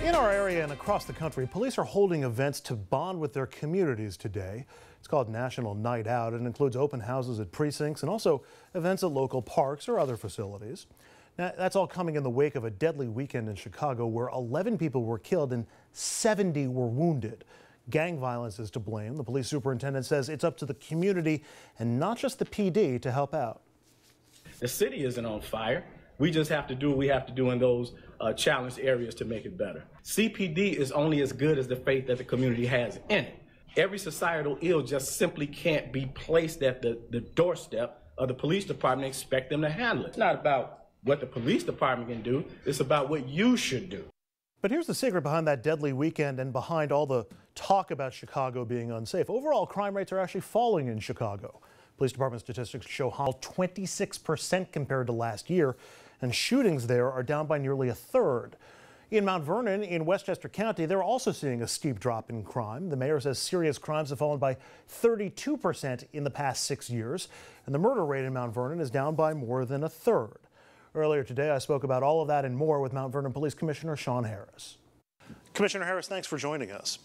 In our area and across the country, police are holding events to bond with their communities today. It's called National Night Out and includes open houses at precincts and also events at local parks or other facilities. Now, that's all coming in the wake of a deadly weekend in Chicago where 11 people were killed and 70 were wounded. Gang violence is to blame. The police superintendent says it's up to the community and not just the PD to help out. The city isn't on fire. We just have to do what we have to do in those challenged areas to make it better. CPD is only as good as the faith that the community has in it. Every societal ill just simply can't be placed at the doorstep of the police department and expect them to handle it. It's not about what the police department can do. It's about what you should do. But here's the secret behind that deadly weekend and behind all the talk about Chicago being unsafe. Overall, crime rates are actually falling in Chicago. Police department statistics show how 26% compared to last year, and shootings there are down by nearly a third. In Mount Vernon, in Westchester County, they're also seeing a steep drop in crime. The mayor says serious crimes have fallen by 32% in the past 6 years, and the murder rate in Mount Vernon is down by more than a third. Earlier today, I spoke about all of that and more with Mount Vernon Police Commissioner Sean Harris. Commissioner Harris, thanks for joining us.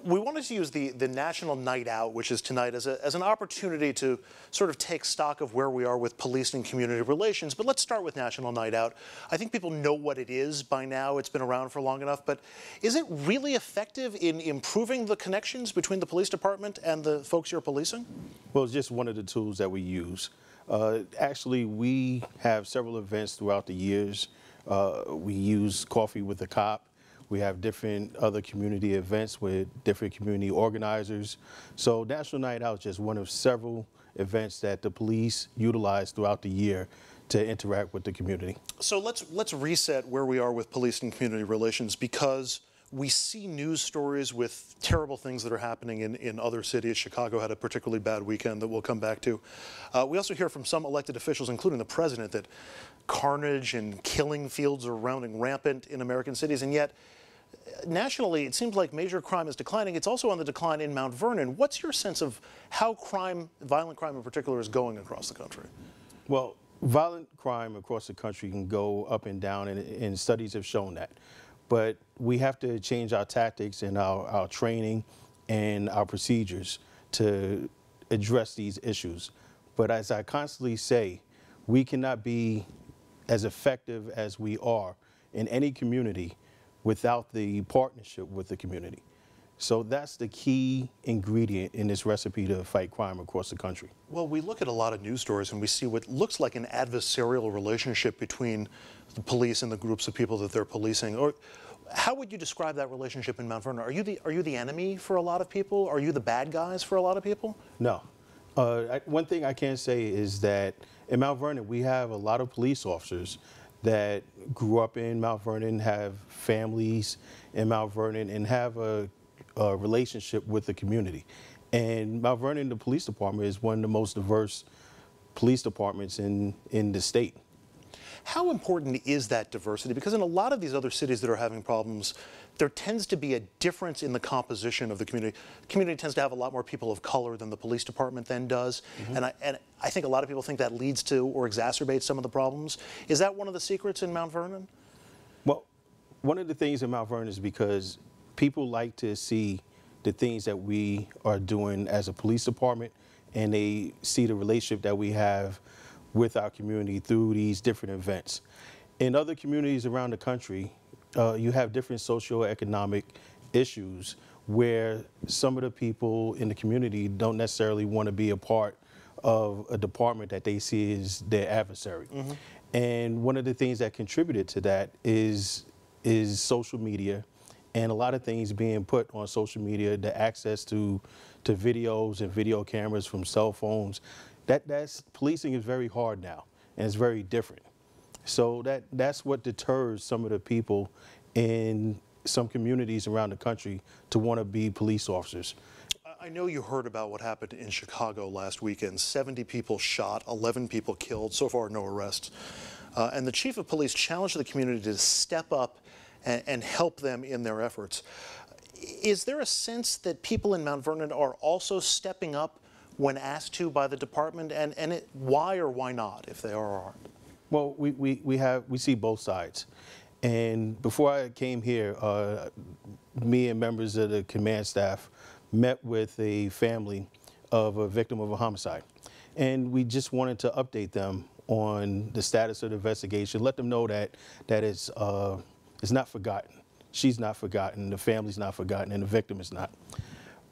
We wanted to use the National Night Out, which is tonight, as an opportunity to sort of take stock of where we are with police and community relations. But let's start with National Night Out. I think people know what it is by now. It's been around for long enough. But is it really effective in improving the connections between the police department and the folks you're policing? Well, it's just one of the tools that we use. Actually, we have several events throughout the years. We use Coffee with a Cop. We have different other community events with different community organizers. So National Night Out is just one of several events that the police utilize throughout the year to interact with the community. So let's reset where we are with police and community relations, because we see news stories with terrible things that are happening in other cities. Chicago had a particularly bad weekend that we'll come back to. We also hear from some elected officials, including the president, that carnage and killing fields are running rampant in American cities, and yet nationally, it seems like major crime is declining. It's also on the decline in Mount Vernon. What's your sense of how violent crime in particular, is going across the country? Well, violent crime across the country can go up and down, and studies have shown that. But we have to change our tactics and our training and our procedures to address these issues. But as I constantly say, we cannot be as effective as we are in any community without the partnership with the community. So that's the key ingredient in this recipe to fight crime across the country. Well, we look at a lot of news stories and we see what looks like an adversarial relationship between the police and the groups of people that they're policing. Or how would you describe that relationship in Mount Vernon? Are you the enemy for a lot of people? Are you the bad guys for a lot of people? No. One thing I can say is that in Mount Vernon, we have a lot of police officers that grew up in Mount Vernon, have families in Mount Vernon, and have a relationship with the community. And Mount Vernon, the police department, is one of the most diverse police departments in the state. How important is that diversity? Because in a lot of these other cities that are having problems, there tends to be a difference in the composition of the community. The community tends to have a lot more people of color than the police department then does. Mm-hmm. And I think a lot of people think that leads to or exacerbates some of the problems. Is that one of the secrets in Mount Vernon? Well, one of the things in Mount Vernon is because people like to see the things that we are doing as a police department, and they see the relationship that we have with our community through these different events. In other communities around the country, you have different socioeconomic issues where some of the people in the community don't necessarily want to be a part of a department that they see as their adversary. Mm-hmm. And one of the things that contributed to that is social media, and a lot of things being put on social media, the access to videos and video cameras from cell phones. That's policing is very hard now, and it's very different. So that's what deters some of the people in some communities around the country to want to be police officers. I know you heard about what happened in Chicago last weekend. 70 people shot, 11 people killed, so far no arrests. And the chief of police challenged the community to step up and help them in their efforts. Is there a sense that people in Mount Vernon are also stepping up when asked to by the department, why or why not, if they are or aren't? Well, we see both sides. And before I came here, me and members of the command staff met with a family of a victim of a homicide. And we just wanted to update them on the status of the investigation, let them know that it's not forgotten. She's not forgotten, the family's not forgotten, and the victim is not.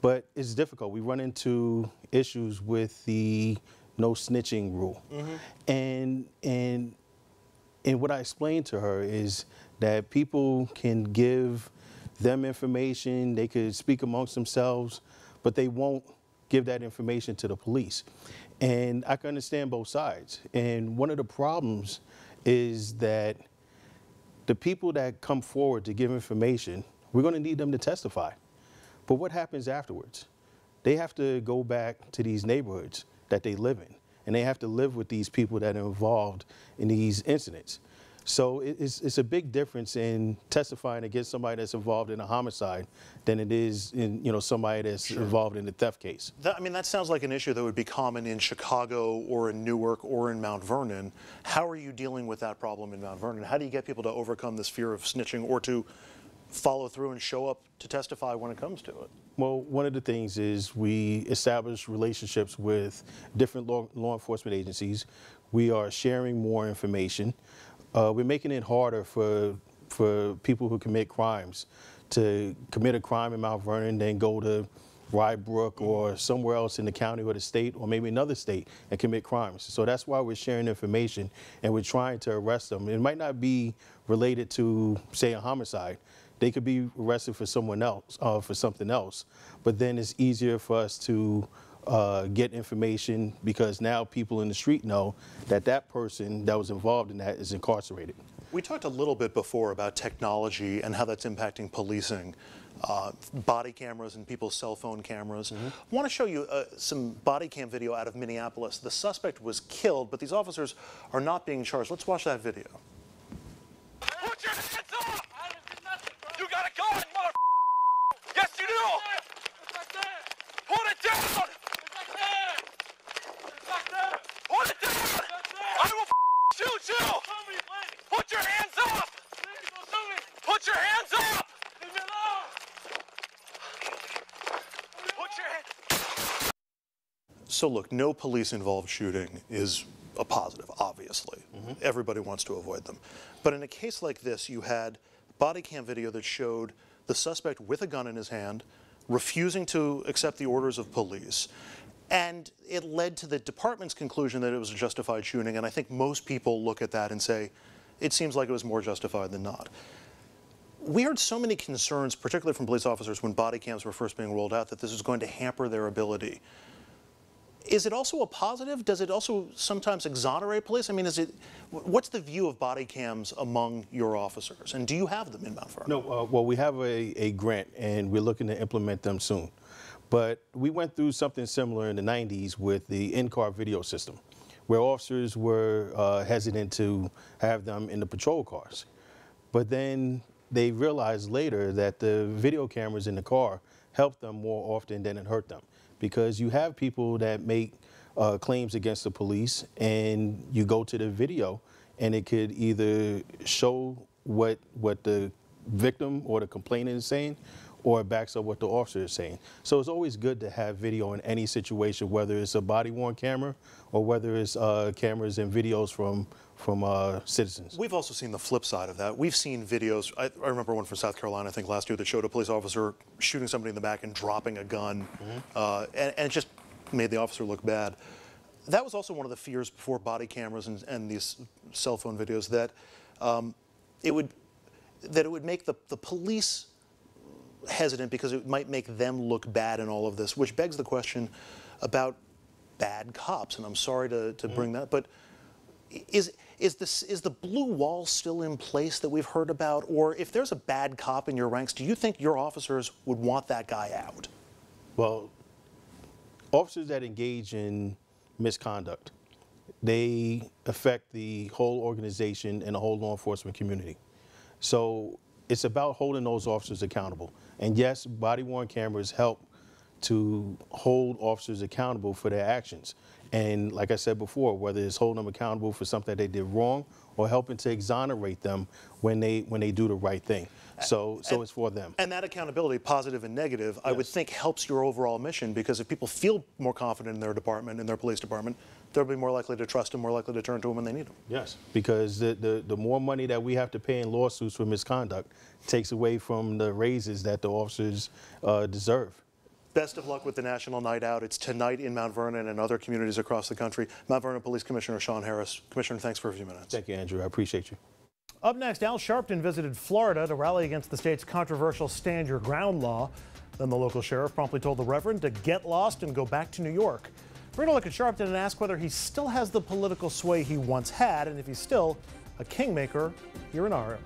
But it's difficult. We run into issues with the no snitching rule. And what I explained to her is that people can give them information, they could speak amongst themselves, but they won't give that information to the police. And I can understand both sides. And one of the problems is that the people that come forward to give information, we're going to need them to testify. But what happens afterwards? They have to go back to these neighborhoods that they live in, and they have to live with these people that are involved in these incidents. So it's a big difference in testifying against somebody that's involved in a homicide than it is in somebody that's involved in a theft case. That sounds like an issue that would be common in Chicago or in Newark or in Mount Vernon. How are you dealing with that problem in Mount Vernon? How do you get people to overcome this fear of snitching or to follow through and show up to testify when it comes to it? Well, one of the things is we establish relationships with different law enforcement agencies. We are sharing more information. We're making it harder for people who commit crimes to commit a crime in Mount Vernon, then go to Rybrook or somewhere else in the county or the state or maybe another state and commit crimes. So that's why we're sharing information and we're trying to arrest them. It might not be related to, say, a homicide. They could be arrested for someone else, for something else. But then it's easier for us to get information because now people in the street know that that person that was involved in that is incarcerated. We talked a little bit before about technology and how that's impacting policing, body cameras and people's cell phone cameras. I want to show you some body cam video out of Minneapolis. The suspect was killed, but these officers are not being charged. Let's watch that video. Put your hands up! You got a gun, mother. Yes, you do! Put it down! Put it down! I will shoot you! Put your hands up! Put your hands up! Put your hands. So look, no police-involved shooting is a positive, obviously. Everybody wants to avoid them. But in a case like this, you had body cam video that showed the suspect with a gun in his hand, refusing to accept the orders of police. And it led to the department's conclusion that it was a justified shooting. And I think most people look at that and say, it seems like it was more justified than not. We heard so many concerns, particularly from police officers when body cams were first being rolled out, that this was going to hamper their ability. Is it also a positive? Does it also sometimes exonerate police? I mean, what's the view of body cams among your officers? And do you have them in Mount Vernon? No, well, we have a grant, and we're looking to implement them soon. But we went through something similar in the 90s with the in-car video system, where officers were hesitant to have them in the patrol cars. But then they realized later that the video cameras in the car helped them more often than it hurt them. Because you have people that make claims against the police, and you go to the video, and it could either show what the victim or the complainant is saying, or it backs up what the officer is saying. So it's always good to have video in any situation, whether it's a body-worn camera or whether it's cameras and videos from citizens. We've also seen the flip side of that. We've seen videos, I remember one from South Carolina, I think last year, that showed a police officer shooting somebody in the back and dropping a gun, and it just made the officer look bad. That was also one of the fears before body cameras and these cell phone videos, that it would make the police hesitant because it might make them look bad in all of this, which begs the question about bad cops. And I'm sorry to bring that, but is the blue wall still in place that we've heard about? Or if there's a bad cop in your ranks, do you think your officers would want that guy out? Well, officers that engage in misconduct, they affect the whole organization and the whole law enforcement community. So it's about holding those officers accountable. And yes, body-worn cameras help to hold officers accountable for their actions. And like I said before, whether it's holding them accountable for something that they did wrong or helping to exonerate them when they do the right thing. So it's for them. And that accountability, positive and negative, I would think helps your overall mission, because if people feel more confident in their department, in their police department, they'll be more likely to trust them, more likely to turn to them when they need them. Yes, because the more money that we have to pay in lawsuits for misconduct takes away from the raises that the officers deserve. Best of luck with the National Night Out. It's tonight in Mount Vernon and other communities across the country. Mount Vernon Police Commissioner Sean Harris. Commissioner, thanks for a few minutes. Thank you, Andrew. I appreciate you. Up next, Al Sharpton visited Florida to rally against the state's controversial Stand Your Ground law. Then the local sheriff promptly told the Reverend to get lost and go back to New York. We're going to look at Sharpton and ask whether he still has the political sway he once had, and if he's still a kingmaker here in our area.